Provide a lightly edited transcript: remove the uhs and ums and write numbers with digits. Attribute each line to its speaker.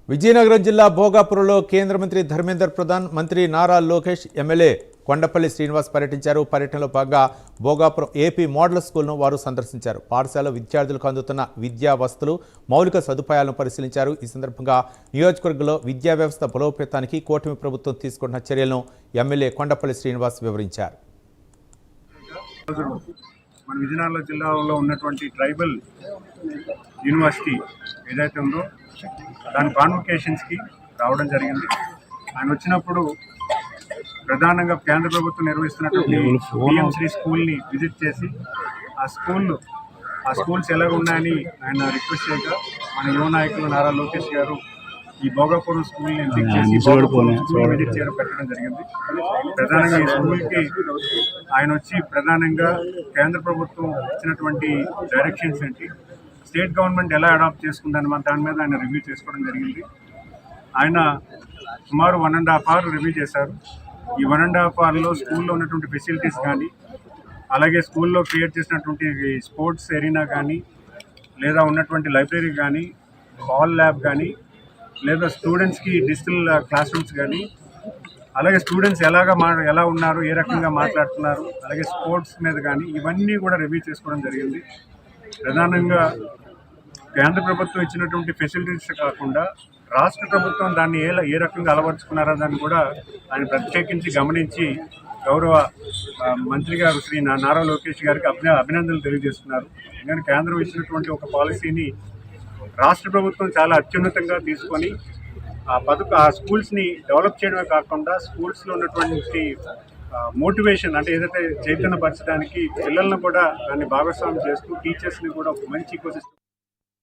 Speaker 1: విజయనగరం జిల్లా భోగాపురంలో కేంద్ర మంత్రి ధర్మేంద్ర ప్రధాన్, మంత్రి నారా లోకేష్, ఎమ్మెల్యే కొండపల్లి శ్రీనివాస్ పర్యటించారు. పర్యటనలో భాగంగా భోగాపురం ఏపీ మోడల్ స్కూల్ను వారు సందర్శించారు. పాఠశాల విద్యార్థులకు అందుతున్న విద్యా వసతులు, మౌలిక సదుపాయాలను పరిశీలించారు. ఈ సందర్భంగా నియోజకవర్గంలో విద్యా వ్యవస్థ బలోపేతానికి కూటమి ప్రభుత్వం తీసుకున్న చర్యలను ఎమ్మెల్యే కొండపల్లి శ్రీనివాస్ వివరించారు.
Speaker 2: మన విజయనగరం జిల్లాలో ఉన్నటువంటి ట్రైబల్ యూనివర్సిటీ ఏదైతే ఉందో దాని కాన్వకేషన్స్కి రావడం జరిగింది. ఆయన వచ్చినప్పుడు ప్రధానంగా కేంద్ర ప్రభుత్వం నిర్వహిస్తున్నటువంటి పిఎంశ్రీ స్కూల్ని విజిట్ చేసి ఆ స్కూల్స్ ఎలాగ ఉన్నాయని ఆయన రిక్వెస్ట్ చేయగా మన యువ నాయకులు నారా లోకేష్ గారు ఈ భోగాపురం స్కూల్ని విజిట్ చేసి విజిట్ చేయడం పెట్టడం జరిగింది. ప్రధానంగా ఈ స్కూల్కి ఆయన వచ్చి ప్రధానంగా కేంద్ర ప్రభుత్వం ఇచ్చినటువంటి డైరెక్షన్స్ ఏంటి, స్టేట్ గవర్నమెంట్ ఎలా అడాప్ట్ చేసుకుందని దాని మీద ఆయన రివ్యూ చేసుకోవడం జరిగింది. ఆయన సుమారు 1.5 hours రివ్యూ చేశారు. ఈ 1.5 hours స్కూల్లో ఉన్నటువంటి ఫెసిలిటీస్ కానీ, అలాగే స్కూల్లో క్రియేట్ చేసినటువంటి స్పోర్ట్స్ ఎరీనా కానీ, లేదా ఉన్నటువంటి లైబ్రరీ కానీ, హాల్ ల్యాబ్ కానీ, లేదా స్టూడెంట్స్కి డిజిటల్ క్లాస్ రూమ్స్ కానీ, అలాగే స్టూడెంట్స్ ఎలా ఉన్నారు, ఏ రకంగా మాట్లాడుతున్నారు, అలాగే స్పోర్ట్స్ మీద కానీ ఇవన్నీ కూడా రివ్యూ చేసుకోవడం జరిగింది. ప్రధానంగా కేంద్ర ప్రభుత్వం ఇచ్చినటువంటి ఫెసిలిటీస్ కాకుండా రాష్ట్ర ప్రభుత్వం దాన్ని ఏ రకంగా అలవర్చుకున్నారో దాన్ని కూడా ఆయన ప్రత్యేకించి గమనించి గౌరవ మంత్రి గారు శ్రీ నారా లోకేష్ గారికి అభినందనలు తెలియజేస్తున్నారు. ఎందుకంటే కేంద్రం ఇచ్చినటువంటి ఒక పాలసీని రాష్ట్ర ప్రభుత్వం చాలా అత్యున్నతంగా తీసుకొని ఆ స్కూల్స్ని డెవలప్ చేయడమే కాకుండా స్కూల్స్లో ఉన్నటువంటి మోటివేషన్ అంటే ఏదైతే చైతన్యపరచడానికి పిల్లలను కూడా దాన్ని భాగస్వామ్యం చేస్తూ టీచర్స్ని కూడా ఒక మంచి ఇకోసిస్టమ్